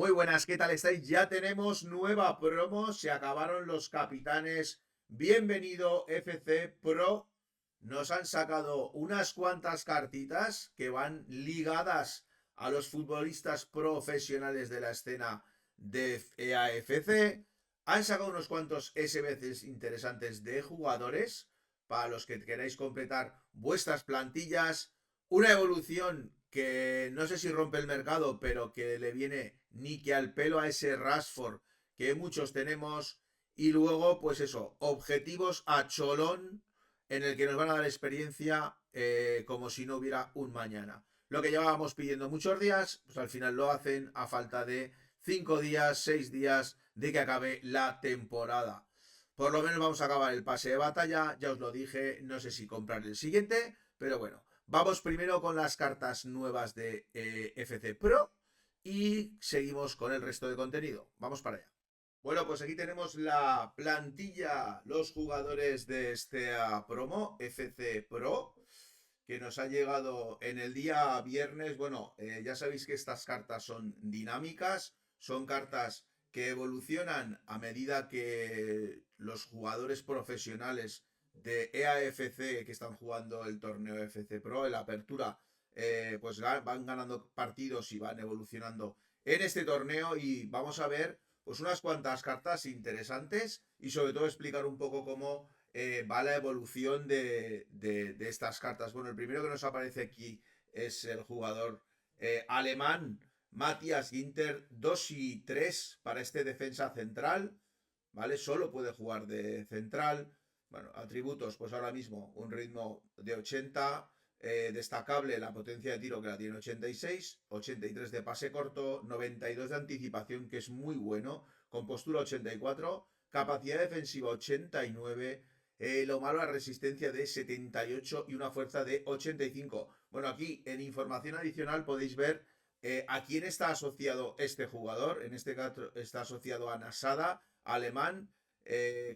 Muy buenas, ¿qué tal estáis? Ya tenemos nueva promo, se acabaron los capitanes. Bienvenido FC Pro. Nos han sacado unas cuantas cartitas que van ligadas a los futbolistas profesionales de la escena de EAFC. Han sacado unos cuantos SBCs interesantes de jugadores para los que queráis completar vuestras plantillas. Una evolución que no sé si rompe el mercado, pero que le viene ni que al pelo a ese Rashford que muchos tenemos. Y luego, pues eso, objetivos a cholón en el que nos van a dar experiencia como si no hubiera un mañana. Lo que llevábamos pidiendo muchos días, pues al final lo hacen a falta de 5 días, 6 días de que acabe la temporada. Por lo menos vamos a acabar el pase de batalla, ya os lo dije, no sé si comprar el siguiente, pero bueno, vamos primero con las cartas nuevas de FC Pro y seguimos con el resto de contenido. Vamos para allá. Bueno, pues aquí tenemos la plantilla, los jugadores de este promo, FC Pro, que nos ha llegado en el día viernes. Bueno, ya sabéis que estas cartas son dinámicas, son cartas que evolucionan a medida que los jugadores profesionales de EAFC que están jugando el torneo FC Pro, en la apertura, pues van ganando partidos y van evolucionando en este torneo y vamos a ver pues unas cuantas cartas interesantes y sobre todo explicar un poco cómo va la evolución de estas cartas. Bueno, el primero que nos aparece aquí es el jugador alemán Matthias Ginter, 2 y 3 para este defensa central, ¿vale? Solo puede jugar de central. Bueno, atributos, pues ahora mismo un ritmo de 80, destacable la potencia de tiro que la tiene 86, 83 de pase corto, 92 de anticipación que es muy bueno, con postura 84, capacidad defensiva 89, lo malo la resistencia de 78 y una fuerza de 85. Bueno, aquí en información adicional podéis ver a quién está asociado este jugador. En este caso está asociado a Nasada, alemán,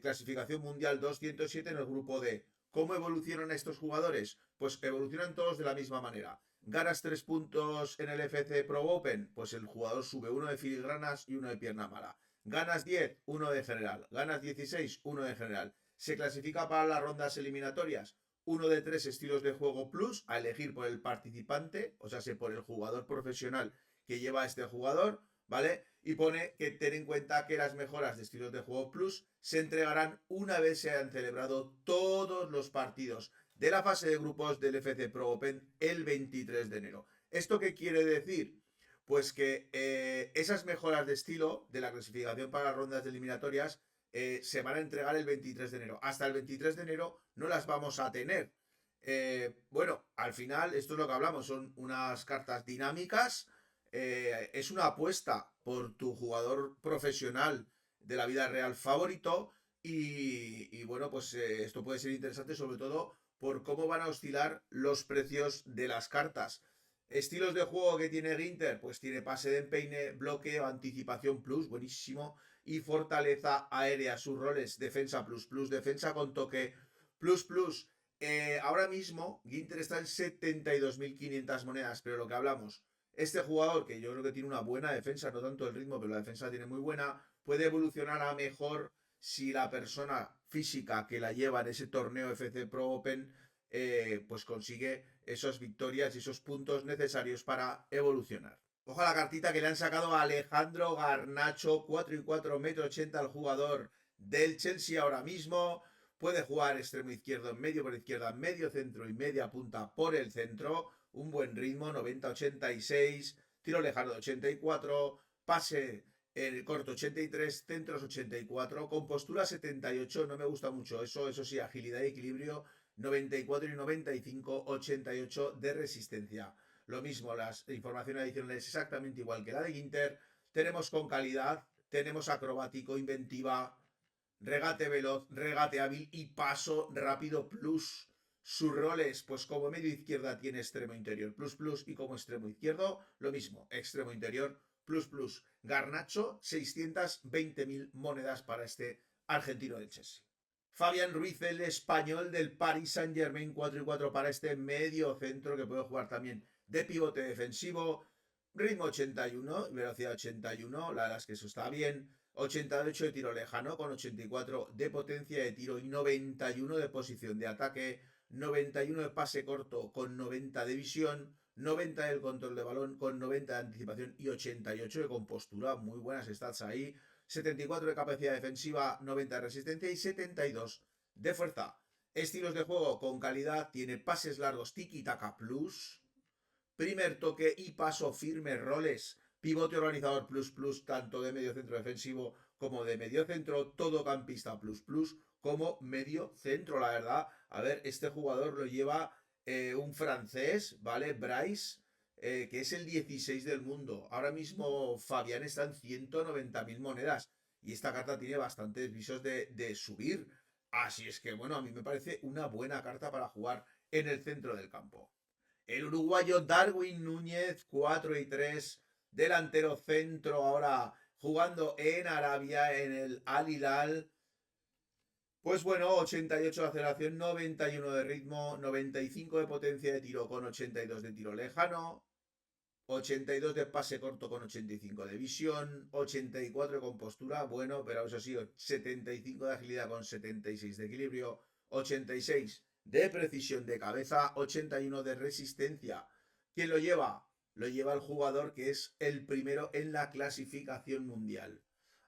clasificación mundial 207 en el grupo D. ¿Cómo evolucionan estos jugadores? Pues evolucionan todos de la misma manera. ¿Ganas 3 puntos en el FC Pro Open? Pues el jugador sube uno de filigranas y uno de pierna mala. Ganas 10, uno de general. Ganas 16, uno de general. Se clasifica para las rondas eliminatorias. Uno de 3 estilos de juego plus a elegir por el participante, o sea, por el jugador profesional que lleva a este jugador, ¿vale? Y pone que ten en cuenta que las mejoras de estilos de juego plus se entregarán una vez se hayan celebrado todos los partidos de la fase de grupos del FC Pro Open el 23 de enero. ¿Esto qué quiere decir? Pues que esas mejoras de estilo de la clasificación para las rondas eliminatorias se van a entregar el 23 de enero. Hasta el 23 de enero no las vamos a tener. Bueno, al final, esto es lo que hablamos, son unas cartas dinámicas. Es una apuesta por tu jugador profesional de la vida real favorito. Y bueno, pues esto puede ser interesante, sobre todo por cómo van a oscilar los precios de las cartas. Estilos de juego que tiene Ginter, pues tiene pase de empeine, bloqueo, anticipación plus, buenísimo, y fortaleza aérea. Sus roles, defensa plus plus, defensa con toque plus plus. Ahora mismo Ginter está en 72.500 monedas, pero lo que hablamos, este jugador, que yo creo que tiene una buena defensa, no tanto el ritmo, pero la defensa tiene muy buena, puede evolucionar a mejor si la persona física que la lleva en ese torneo FC Pro Open pues consigue esas victorias y esos puntos necesarios para evolucionar. Ojo a la cartita que le han sacado a Alejandro Garnacho, 4 y 4, metro 80 al jugador del Chelsea ahora mismo. Puede jugar extremo izquierdo en medio por izquierda, medio centro y media punta por el centro. Un buen ritmo, 90-86, tiro lejano de 84, pase en el corto 83, centros 84, con postura 78, no me gusta mucho eso sí, agilidad y equilibrio 94 y 95, 88 de resistencia. Lo mismo, las informaciones adicionales exactamente igual que la de Ginter. Tenemos con calidad, tenemos acrobático, inventiva, regate veloz, regate hábil y paso rápido plus. Sus roles, pues como medio izquierda tiene extremo interior plus plus y como extremo izquierdo lo mismo, extremo interior plus plus. Garnacho, 620.000 monedas para este argentino del Chelsea. Fabián Ruiz, el español del Paris Saint-Germain, 4 y 4 para este medio centro que puede jugar también de pivote defensivo. ritmo 81, velocidad 81, la verdad es que eso está bien. 88 de tiro lejano con 84 de potencia de tiro y 91 de posición de ataque, 91 de pase corto con 90 de visión, 90 del control de balón con 90 de anticipación y 88 de compostura. Muy buenas stats ahí. 74 de capacidad defensiva, 90 de resistencia y 72 de fuerza. Estilos de juego con calidad, tiene pases largos tiki-taka plus, primer toque y paso firme roles, pivote organizador plus plus, tanto de medio centro defensivo como de medio centro, todocampista plus plus, como medio centro, la verdad. A ver, este jugador lo lleva un francés, ¿vale? Bryce, que es el 16 del mundo. Ahora mismo Fabián está en 190.000 monedas y esta carta tiene bastantes visos de subir. Así es que, bueno, a mí me parece una buena carta para jugar en el centro del campo. El uruguayo Darwin Núñez, 4 y 3, delantero centro, ahora jugando en Arabia, en el Al Hilal. Pues bueno, 88 de aceleración, 91 de ritmo, 95 de potencia de tiro con 82 de tiro lejano, 82 de pase corto con 85 de visión, 84 de compostura, bueno, pero eso sí, 75 de agilidad con 76 de equilibrio, 86 de precisión de cabeza, 81 de resistencia. ¿Quién lo lleva? Lo lleva el jugador que es el primero en la clasificación mundial.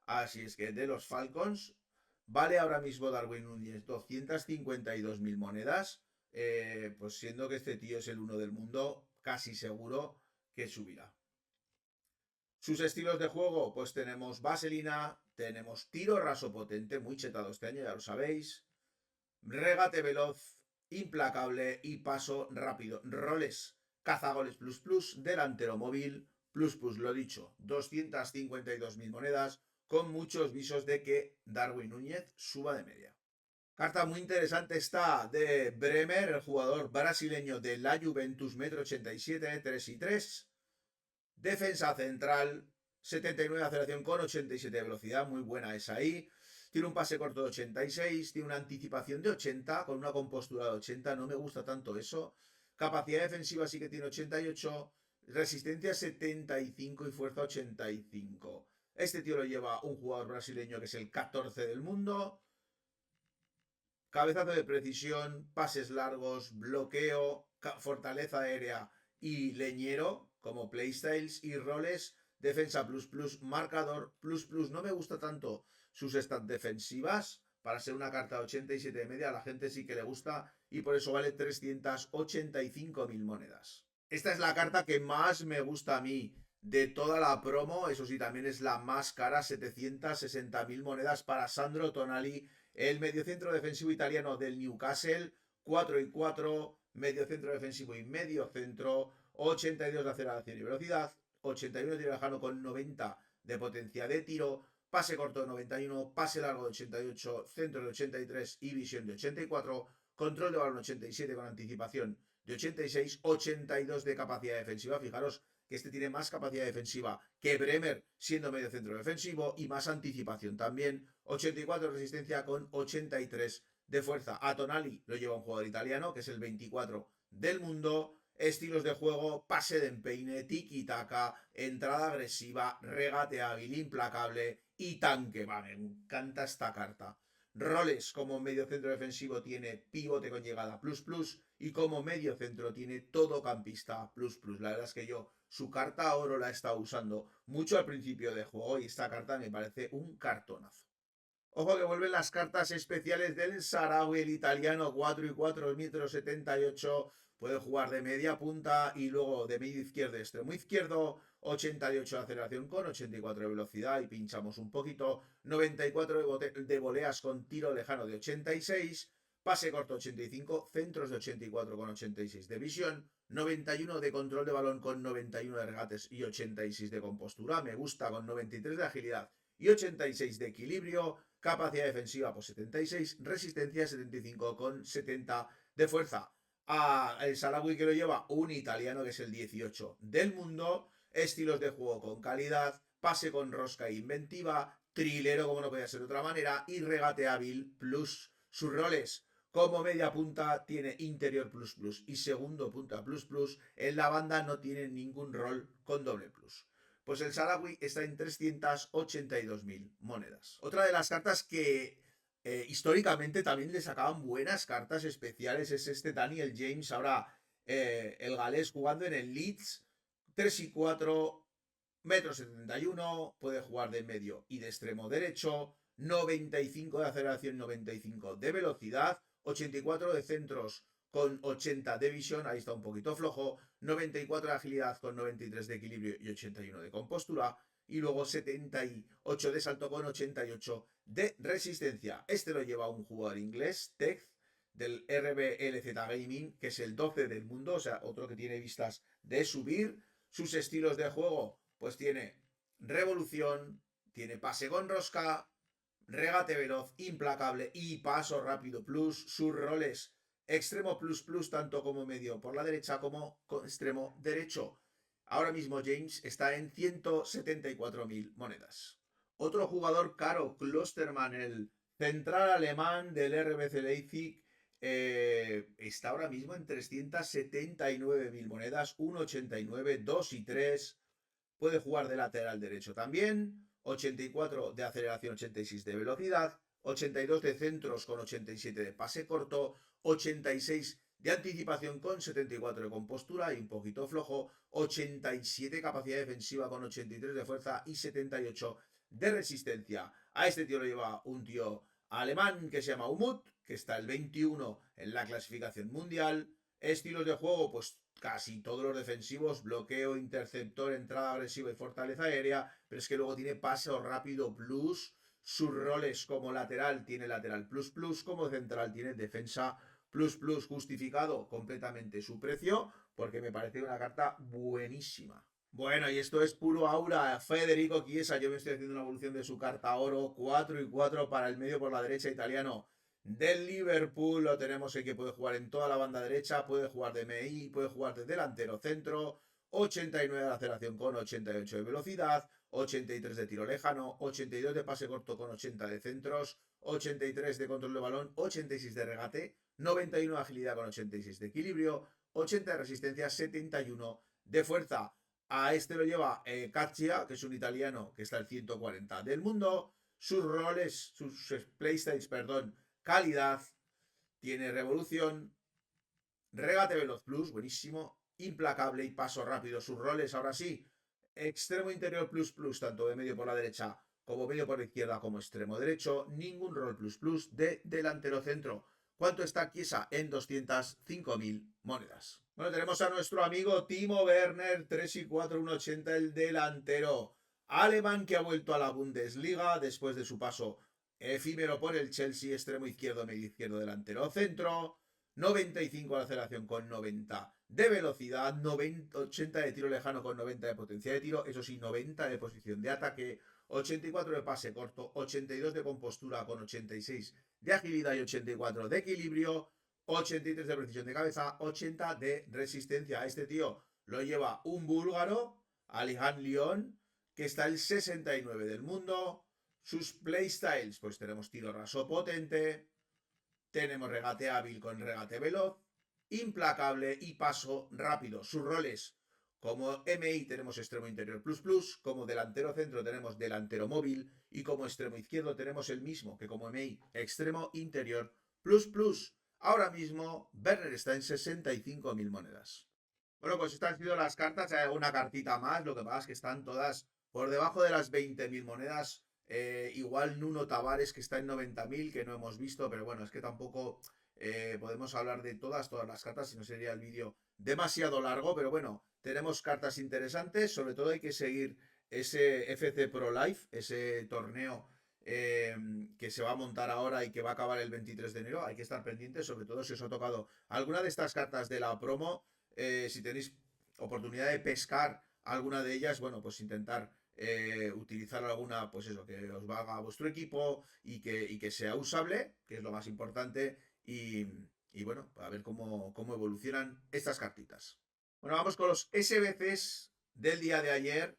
Así es que de los Falcons, vale ahora mismo Darwin Núñez 252.000 monedas, pues siendo que este tío es el uno del mundo, casi seguro que subirá. Sus estilos de juego, pues tenemos vaselina, tenemos tiro raso potente, muy chetado este año, ya lo sabéis, regate veloz, implacable y paso rápido. Roles, cazagoles plus plus, delantero móvil, plus plus, lo dicho, 252.000 monedas, con muchos visos de que Darwin Núñez suba de media. Carta muy interesante está de Bremer, el jugador brasileño de la Juventus, 1,87 m, 3 y 3. Defensa central, 79 de aceleración con 87 de velocidad, muy buena esa ahí. Tiene un pase corto de 86, tiene una anticipación de 80, con una compostura de 80, no me gusta tanto eso. Capacidad defensiva sí que tiene 88, resistencia 75 y fuerza 85. Este tío lo lleva un jugador brasileño que es el 14 del mundo. Cabezazo de precisión, pases largos, bloqueo, fortaleza aérea y leñero, como playstyles y roles, defensa plus plus, marcador plus plus. No me gusta tanto sus stats defensivas. Para ser una carta de 87 de media, a la gente sí que le gusta y por eso vale 385.000 monedas. Esta es la carta que más me gusta a mí de toda la promo. Eso sí, también es la más cara, 760.000 monedas para Sandro Tonali, el mediocentro defensivo italiano del Newcastle, 4 y 4, mediocentro defensivo y mediocentro, 82 de aceleración y velocidad, 81 de tiro lejano con 90 de potencia de tiro, pase corto de 91, pase largo de 88, centro de 83 y visión de 84, control de balón 87 con anticipación de 86, 82 de capacidad defensiva. Fijaros que este tiene más capacidad defensiva que Bremer, siendo medio centro defensivo, y más anticipación también. 84 de resistencia con 83 de fuerza. A Tonali lo lleva un jugador italiano, que es el 24 del mundo. Estilos de juego, pase de empeine, tiki-taka, entrada agresiva, regate hábil, implacable y tanque. Va, me encanta esta carta. Roles, como medio centro defensivo tiene pivote con llegada plus plus y como medio centro tiene todocampista plus plus. La verdad es que yo su carta oro la he estado usando mucho al principio de juego y esta carta me parece un cartonazo. Ojo que vuelven las cartas especiales del Sarawi, el italiano, 4 y 4, 1,78 m. Puede jugar de media punta y luego de medio izquierdo, extremo izquierdo, 88 de aceleración con 84 de velocidad y pinchamos un poquito, 94 de voleas con tiro lejano de 86, pase corto 85, centros de 84 con 86 de visión, 91 de control de balón con 91 de regates y 86 de compostura, me gusta, con 93 de agilidad y 86 de equilibrio, capacidad defensiva por 76, resistencia 75 con 70 de fuerza. El Salawi que lo lleva un italiano que es el 18 del mundo, estilos de juego con calidad, pase con rosca e inventiva, trilero como no podía ser de otra manera y regate hábil plus sus roles Como media punta tiene interior plus plus y segundo punta plus plus. En la banda no tiene ningún rol con doble plus. Pues el Sahrawi está en 382.000 monedas. Otra de las cartas que históricamente también le sacaban buenas cartas especiales es este Daniel James, ahora el galés jugando en el Leeds, 3 y 4, metro 71, puede jugar de medio y de extremo derecho, 95 de aceleración, 95 de velocidad, 84 de centros con 80 de visión, ahí está un poquito flojo, 94 de agilidad con 93 de equilibrio y 81 de compostura, y luego 78 de salto con 88 de resistencia. Este lo lleva un jugador inglés, Tech, del RBLZ Gaming, que es el 12 del mundo, o sea, otro que tiene vistas de subir. Sus estilos de juego, pues tiene revolución, tiene pase con rosca, regate veloz, implacable y paso rápido plus. Sus roles extremo plus plus tanto como medio por la derecha como extremo derecho. Ahora mismo James está en 174.000 monedas. Otro jugador caro, Klosterman, el central alemán del RBC Leipzig, está ahora mismo en 379.000 monedas, 1,89, 2 y 3. Puede jugar de lateral derecho también. 84 de aceleración, 86 de velocidad, 82 de centros con 87 de pase corto, 86 de anticipación con 74 de compostura y un poquito flojo, 87 capacidad defensiva con 83 de fuerza y 78 de resistencia. A este tío lo lleva un tío alemán que se llama Umut, que está el 21 en la clasificación mundial. Estilos de juego, pues casi todos los defensivos, bloqueo, interceptor, entrada agresiva y fortaleza aérea, pero es que luego tiene paseo rápido plus. Sus roles como lateral tiene lateral plus plus, como central tiene defensa plus plus, justificado completamente su precio, porque me parece una carta buenísima. Bueno, y esto es puro aura. Federico Chiesa, yo me estoy haciendo una evolución de su carta oro, 4 y 4 para el medio por la derecha italiano. Del Liverpool lo tenemos el que puede jugar en toda la banda derecha, puede jugar de MI, puede jugar de delantero centro, 89 de aceleración con 88 de velocidad, 83 de tiro lejano, 82 de pase corto con 80 de centros, 83 de control de balón, 86 de regate, 91 de agilidad con 86 de equilibrio, 80 de resistencia, 71 de fuerza. A este lo lleva Caccia, que es un italiano que está al 140 del mundo. Sus roles, sus playstyles, perdón, calidad, tiene revolución, regate veloz plus, buenísimo, implacable y paso rápido. Sus roles, ahora sí, extremo interior plus plus, tanto de medio por la derecha como medio por la izquierda como extremo derecho. Ningún rol plus plus de delantero centro. ¿Cuánto está Chiesa? En 205.000 monedas. Bueno, tenemos a nuestro amigo Timo Werner, 3 y 4, 1,80, el delantero alemán que ha vuelto a la Bundesliga después de su paso efímero por el Chelsea, extremo izquierdo, medio izquierdo, delantero centro, 95 de aceleración con 90 de velocidad, 80 de tiro lejano con 90 de potencia de tiro, eso sí, 90 de posición de ataque, 84 de pase corto, 82 de compostura con 86 de agilidad y 84 de equilibrio, 83 de precisión de cabeza, 80 de resistencia. A este tío lo lleva un búlgaro, Alihan Lyon, que está el 69 del mundo. Sus playstyles, pues tenemos tiro raso potente, tenemos regate hábil con regate veloz, implacable y paso rápido. Sus roles, como MI tenemos extremo interior plus plus, como delantero centro tenemos delantero móvil y como extremo izquierdo tenemos el mismo que como MI, extremo interior plus plus. Ahora mismo Werner está en 65.000 monedas. Bueno, pues estas han sido las cartas. Hay alguna cartita más, lo que pasa es que están todas por debajo de las 20.000 monedas. Igual Nuno Tavares, que está en 90.000, que no hemos visto, pero bueno, es que tampoco podemos hablar de todas las cartas, si no sería el vídeo demasiado largo, pero bueno, tenemos cartas interesantes, sobre todo hay que seguir ese FC Pro Live, ese torneo que se va a montar ahora y que va a acabar el 23 de enero, hay que estar pendientes, sobre todo si os ha tocado alguna de estas cartas de la promo. Si tenéis oportunidad de pescar alguna de ellas, bueno, pues intentar utilizar alguna, pues eso, que os valga a vuestro equipo y que sea usable, que es lo más importante, y bueno, a ver cómo evolucionan estas cartitas. Bueno, vamos con los SBCs del día de ayer.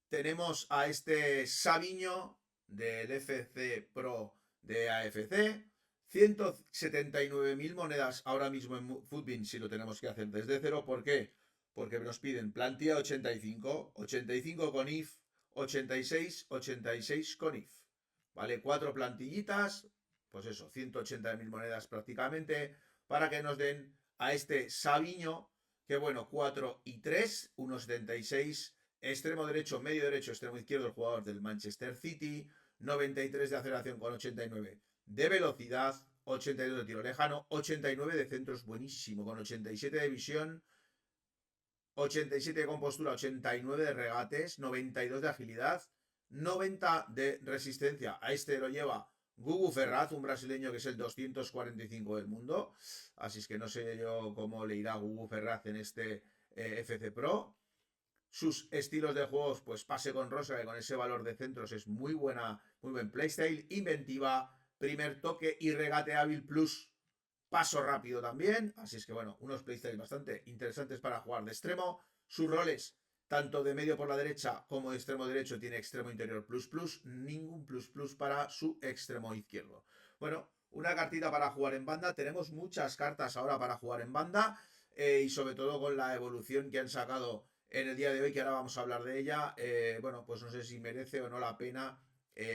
Tenemos a este Sabiño del FC Pro de AFC, 179.000 monedas ahora mismo en Footbin si lo tenemos que hacer desde cero. ¿Por qué? Porque nos piden plantilla 85, 85 con IF, 86, 86 con IF. ¿Vale? 4 plantillitas, pues eso, 180.000 monedas prácticamente, para que nos den a este Sabiño, que bueno, 4 y 3, 1,76, extremo derecho, medio derecho, extremo izquierdo, el jugador del Manchester City, 93 de aceleración con 89 de velocidad, 82 de tiro lejano, 89 de centro es buenísimo, con 87 de visión, 87 de compostura, 89 de regates, 92 de agilidad, 90 de resistencia. A este lo lleva Gugu Ferraz, un brasileño que es el 245 del mundo. Así es que no sé yo cómo le irá a Gugu Ferraz en este FC Pro. Sus estilos de juegos, pues pase con rosa, que con ese valor de centros es muy buen playstyle, inventiva, primer toque y regate hábil plus paso rápido también. Así es que bueno, unos playstyles bastante interesantes para jugar de extremo. Sus roles, tanto de medio por la derecha como de extremo derecho, tiene extremo interior plus plus, ningún plus plus para su extremo izquierdo. Bueno, una cartita para jugar en banda. Tenemos muchas cartas ahora para jugar en banda y sobre todo con la evolución que han sacado en el día de hoy, que ahora vamos a hablar de ella. Bueno, pues no sé si merece o no la pena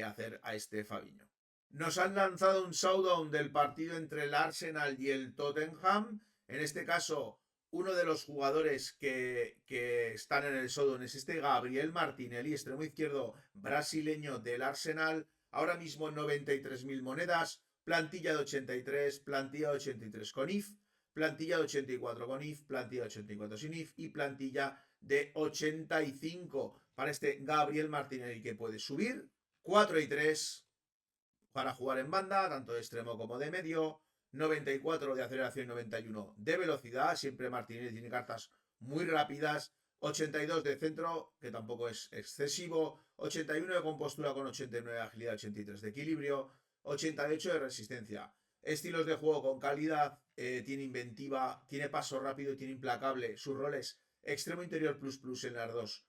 hacer a este Fabiño. Nos han lanzado un showdown del partido entre el Arsenal y el Tottenham. En este caso, uno de los jugadores que están en el showdown es este Gabriel Martinelli, extremo izquierdo brasileño del Arsenal. Ahora mismo 93.000 monedas, plantilla de 83, plantilla de 83 con IF, plantilla de 84 con IF, plantilla de 84 sin IF y plantilla de 85 para este Gabriel Martinelli, que puede subir 4 y 3 para jugar en banda, tanto de extremo como de medio, 94 de aceleración y 91 de velocidad, siempre Martínez tiene cartas muy rápidas, 82 de centro, que tampoco es excesivo, 81 de compostura con 89 de agilidad, 83 de equilibrio, 88 de resistencia. Estilos de juego con calidad, tiene inventiva, tiene paso rápido y tiene implacable. Sus roles extremo interior plus plus en las dos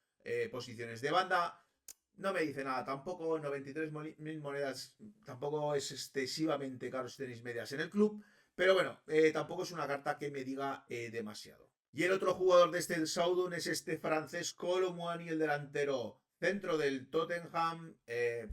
posiciones de banda. No me dice nada, tampoco 93.000 monedas, tampoco es excesivamente caro si tenéis medias en el club, pero bueno, tampoco es una carta que me diga demasiado. Y el otro jugador de este showdown es este francés Kolo Muani, el delantero centro del Tottenham.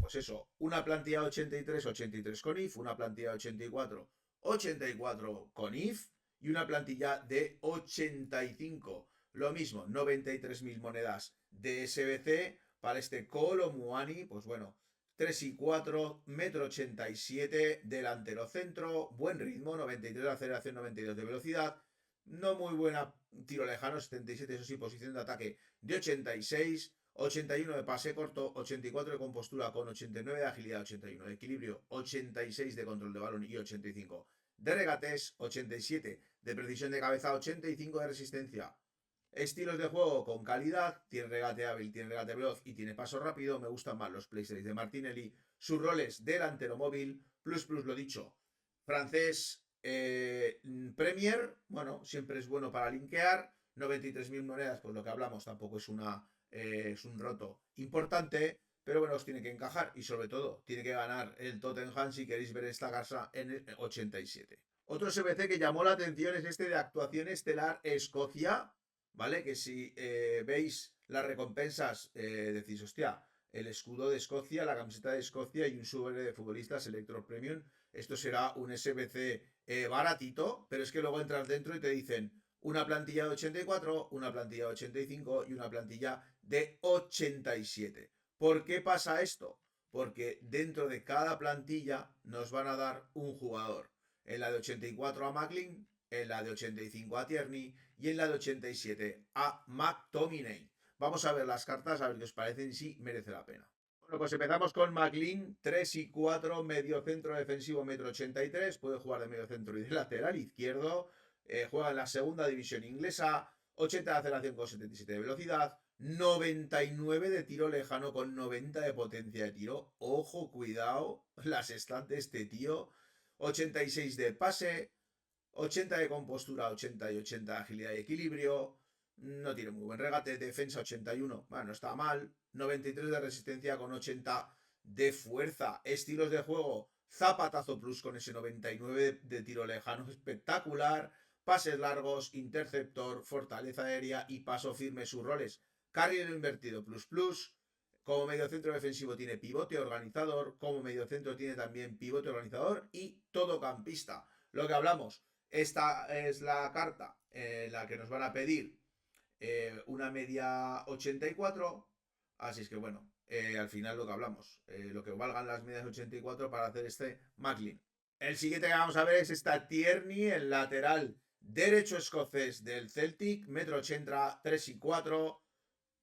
Pues eso, una plantilla 83, 83 con IF, una plantilla 84, 84 con IF y una plantilla de 85. Lo mismo, 93.000 monedas de SBC para este Kolo Muani. Pues bueno, 3 y 4, 1,87 m, delantero centro, buen ritmo, 93 de aceleración, 92 de velocidad, no muy buena tiro lejano, 77, eso sí, posición de ataque de 86, 81 de pase corto, 84 de compostura con 89 de agilidad, 81 de equilibrio, 86 de control de balón y 85 de regates, 87 de precisión de cabeza, 85 de resistencia. Estilos de juego con calidad, tiene regate hábil, tiene regate veloz y tiene paso rápido. Me gustan más los playstyles de Martinelli. Sus roles, delantero móvil, plus plus lo dicho. Francés, Premier, bueno, siempre es bueno para linkear. 93.000 monedas, pues lo que hablamos tampoco es es un roto importante, pero bueno, os tiene que encajar y sobre todo tiene que ganar el Tottenham si queréis ver esta casa en el 87. Otro SBC que llamó la atención es este de actuación estelar Escocia, ¿vale? Que si veis las recompensas, decís, hostia, el escudo de Escocia, la camiseta de Escocia y un sobre de futbolistas Electro Premium, esto será un SBC baratito, pero es que luego entras dentro y te dicen una plantilla de 84, una plantilla de 85 y una plantilla de 87. ¿Por qué pasa esto? Porque dentro de cada plantilla nos van a dar un jugador. En la de 84 a Macklin, en la de 85 a Tierney y en la de 87 a McTominay. Vamos a ver las cartas, a ver qué os parecen, si merece la pena. Bueno, pues empezamos con McLean, 3 y 4, medio centro defensivo, 1,83 m, puede jugar de medio centro y de lateral izquierdo, juega en la segunda división inglesa, 80 de aceleración con 77 de velocidad, 99 de tiro lejano con 90 de potencia de tiro. Ojo, cuidado, las stats de este tío. 86 de pase, 80 de compostura, 80 y 80 de agilidad y equilibrio. No tiene muy buen regate. Defensa 81, bueno, no está mal. 93 de resistencia con 80 de fuerza. Estilos de juego Zapatazo Plus con ese 99 de tiro lejano espectacular, pases largos, interceptor, fortaleza aérea y paso firme. Sus roles: carrilero invertido plus plus. Como mediocentro defensivo tiene pivote organizador, como mediocentro tiene también pivote organizador y todocampista. Lo que hablamos, esta es la carta en la que nos van a pedir una media 84, así es que bueno, al final lo que hablamos, lo que valgan las medias 84 para hacer este Macklin. El siguiente que vamos a ver es esta Tierney, el lateral derecho escocés del Celtic, 1,80 m, 3 y 4.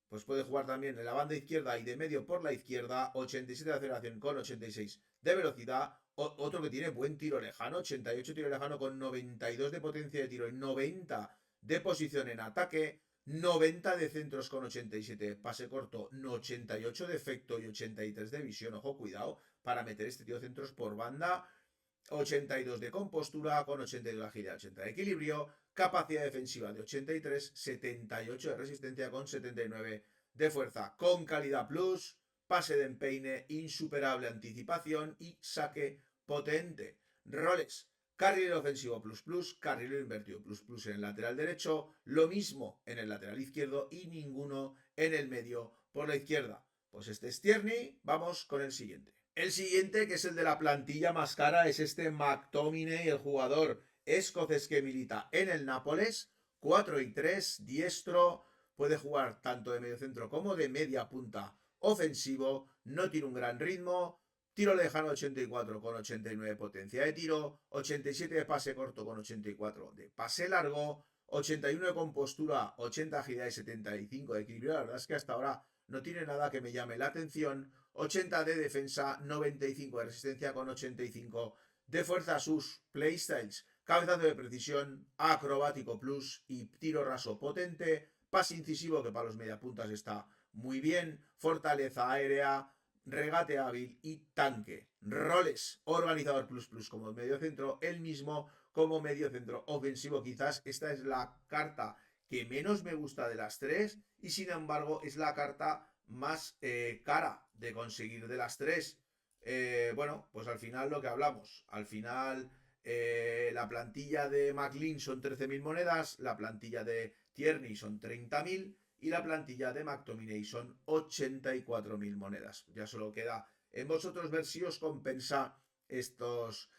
Pues puede jugar también en la banda izquierda y de medio por la izquierda, 87 de aceleración con 86 de velocidad. Otro que tiene buen tiro lejano, 88 tiro lejano con 92 de potencia de tiro y 90 de posición en ataque, 90 de centros con 87 pase corto, 88 de efecto y 83 de visión. Ojo, cuidado para meter este tío centros por banda. 82 de compostura con 82 de agilidad, 80 de equilibrio, capacidad defensiva de 83, 78 de resistencia con 79 de fuerza, con calidad plus, pase de empeine, insuperable anticipación y saque potente. Roles: carrilero ofensivo plus plus, carrilero invertido plus plus en el lateral derecho, lo mismo en el lateral izquierdo y ninguno en el medio por la izquierda. Pues este es Tierney, vamos con el siguiente. El siguiente, que es el de la plantilla más cara, es este McTominay, el jugador escocés que milita en el Nápoles, 4 y 3, diestro, puede jugar tanto de medio centro como de media punta ofensivo, no tiene un gran ritmo, tiro lejano 84 con 89 de potencia de tiro, 87 de pase corto con 84 de pase largo, 81 de compostura, 80 de agilidad y 75 de equilibrio. La verdad es que hasta ahora no tiene nada que me llame la atención. 80 de defensa, 95 de resistencia con 85 de fuerza. Sus playstyles: cabezazo de precisión, acrobático plus y tiro raso potente, pase incisivo que para los mediapuntas está muy bien, fortaleza aérea, regate hábil y tanque. Roles: organizador plus plus como medio centro, el mismo como medio centro ofensivo. Quizás esta es la carta que menos me gusta de las tres y sin embargo es la carta más cara de conseguir de las tres. Bueno, pues al final lo que hablamos, al final la plantilla de McLean son 13.000 monedas, la plantilla de Tierney son 30.000 y la plantilla de McTominay son 84.000 monedas. Ya solo queda en vosotros ver si os compensa estas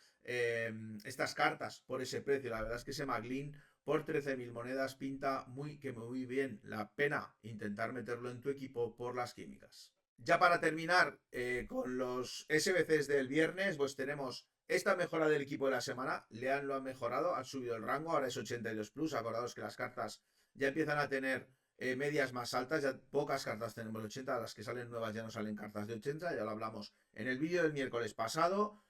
cartas por ese precio. La verdad es que ese McLean por 13.000 monedas pinta muy bien. La pena intentar meterlo en tu equipo por las químicas. Ya para terminar con los SBCs del viernes, pues tenemos esta mejora del equipo de la semana. Lean lo han mejorado, han subido el rango, ahora es 82 plus. Acordaos que las cartas ya empiezan a tener medias más altas, ya pocas cartas tenemos 80, las que salen nuevas ya no salen cartas de 80, ya lo hablamos en el vídeo del miércoles pasado.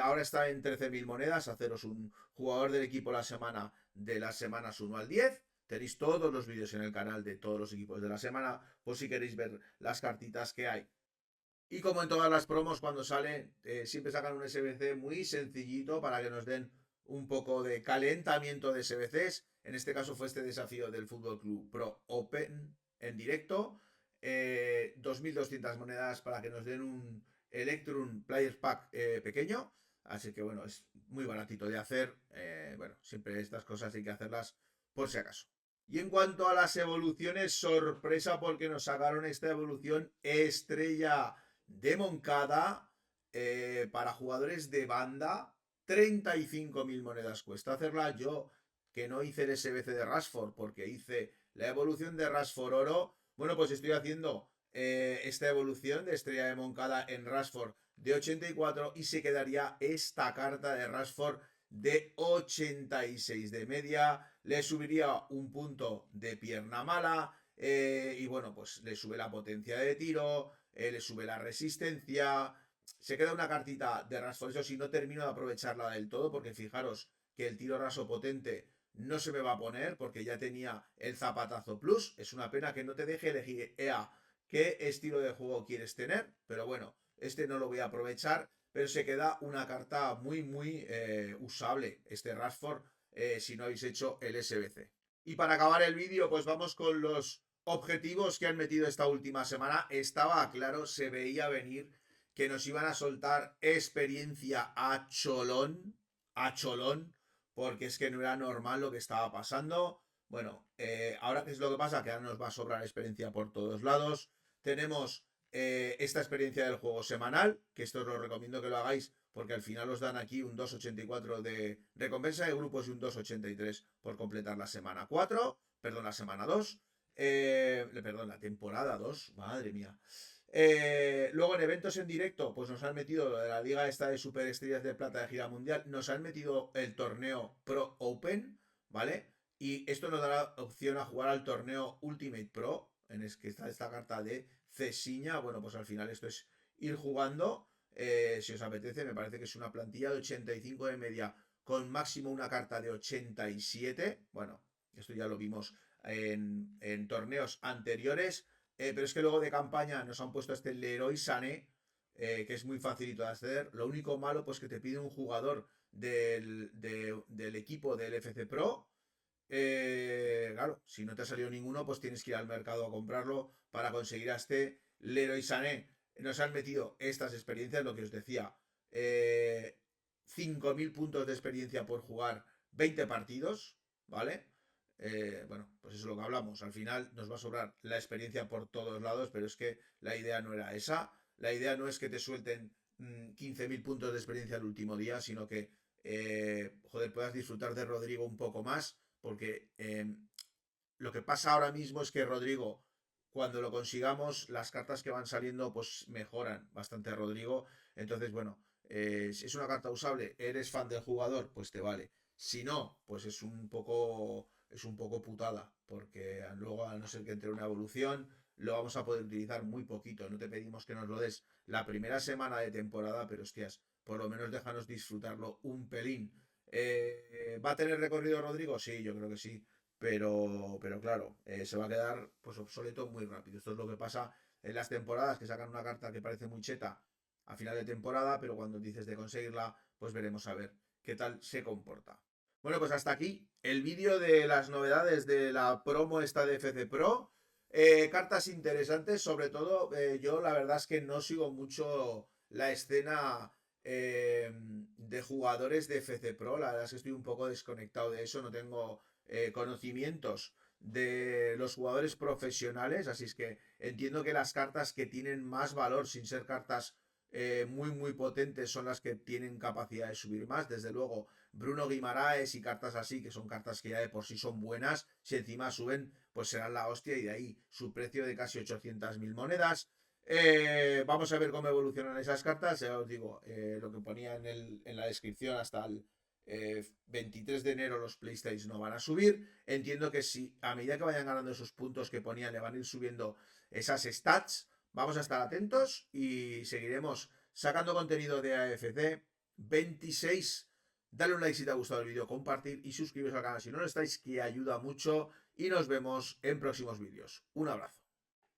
Ahora está en 13.000 monedas, haceros un jugador del equipo la semana de las semanas 1 al 10. Tenéis todos los vídeos en el canal de todos los equipos de la semana, por si queréis ver las cartitas que hay. Y como en todas las promos, cuando salen, siempre sacan un SBC muy sencillito para que nos den un poco de calentamiento de SBCs. En este caso fue este desafío del Fútbol Club Pro Open en directo. 2.200 monedas para que nos den un Electrum Players Pack pequeño. Así que bueno, es muy baratito de hacer. Bueno, siempre estas cosas hay que hacerlas por si acaso. Y en cuanto a las evoluciones, sorpresa porque nos sacaron esta evolución estrella de Moncada para jugadores de banda. 35.000 monedas cuesta hacerla. Yo, que no hice el SBC de Rashford porque hice la evolución de Rashford oro, bueno, pues estoy haciendo esta evolución de estrella de Moncada en Rashford de 84 y se quedaría esta carta de Rashford de 86 de media. Le subiría un punto de pierna mala y bueno, pues le sube la potencia de tiro, le sube la resistencia. Se queda una cartita de Rashford. Eso sí, no termino de aprovecharla del todo porque fijaros que el tiro raso potente no se me va a poner porque ya tenía el zapatazo plus. Es una pena que no te deje elegir qué estilo de juego quieres tener, pero bueno, este no lo voy a aprovechar, pero se queda una carta muy usable este Rashford si no habéis hecho el SBC. Y para acabar el vídeo, pues vamos con los objetivos que han metido esta última semana. Estaba claro, se veía venir que nos iban a soltar experiencia a cholón, porque es que no era normal lo que estaba pasando. Bueno, ahora, ¿qué es lo que pasa? Que ahora nos va a sobrar experiencia por todos lados. Tenemos esta experiencia del juego semanal, que esto os lo recomiendo que lo hagáis, porque al final os dan aquí un 2,84 de recompensa de grupos y un 2,83 por completar la semana 4, perdón, la semana 2, perdón, la temporada 2, madre mía. Luego en eventos en directo, pues nos han metido lo de la liga esta de superestrellas de plata de gira mundial, nos han metido el torneo Pro Open, ¿vale? Y esto nos dará opción a jugar al torneo Ultimate Pro, en el que está esta carta de Cesiña. Bueno, pues al final esto es ir jugando, si os apetece. Me parece que es una plantilla de 85 de media con máximo una carta de 87. Bueno, esto ya lo vimos en torneos anteriores. Pero es que luego de campaña nos han puesto este Leroy Sané, que es muy facilito de acceder. Lo único malo, pues que te pide un jugador del equipo del FC Pro. Claro, si no te ha salido ninguno, pues tienes que ir al mercado a comprarlo para conseguir a este Leroy Sané. Nos han metido estas experiencias, lo que os decía. 5.000 puntos de experiencia por jugar 20 partidos, ¿vale? Bueno, pues eso es lo que hablamos. Al final nos va a sobrar la experiencia por todos lados, pero es que la idea no era esa. La idea no es que te suelten 15.000 puntos de experiencia el último día, sino que, joder, puedas disfrutar de Rodrigo un poco más, porque lo que pasa ahora mismo es que Rodrigo, cuando lo consigamos, las cartas que van saliendo, pues mejoran bastante a Rodrigo. Entonces, bueno, si es una carta usable, eres fan del jugador, pues te vale. Si no, pues es un poco putada, porque luego, a no ser que entre una evolución, lo vamos a poder utilizar muy poquito. No te pedimos que nos lo des la primera semana de temporada, pero hostias, por lo menos déjanos disfrutarlo un pelín. ¿Va a tener recorrido Rodrigo? Sí, yo creo que sí. Pero claro, se va a quedar pues obsoleto muy rápido. Esto es lo que pasa en las temporadas, que sacan una carta que parece muy cheta a final de temporada, pero cuando dices de conseguirla, pues veremos a ver qué tal se comporta. Bueno, pues hasta aquí el vídeo de las novedades de la promo esta de FC Pro. Cartas interesantes, sobre todo yo la verdad es que no sigo mucho la escena de jugadores de FC Pro. La verdad es que estoy un poco desconectado de eso, no tengo conocimientos de los jugadores profesionales, así es que entiendo que las cartas que tienen más valor sin ser cartas muy potentes son las que tienen capacidad de subir más. Desde luego Bruno Guimaraes y cartas así, que son cartas que ya de por sí son buenas, si encima suben, pues serán la hostia, y de ahí su precio de casi 800.000 monedas. Vamos a ver cómo evolucionan esas cartas. Ya os digo, lo que ponía en la descripción, hasta el 23 de enero los PlayStation no van a subir. Entiendo que si a medida que vayan ganando esos puntos que ponían, le van a ir subiendo esas stats. Vamos a estar atentos y seguiremos sacando contenido de AFC 26. Dale un like si te ha gustado el vídeo, compartir y suscribiros al canal si no lo estáis, que ayuda mucho. Y nos vemos en próximos vídeos. Un abrazo.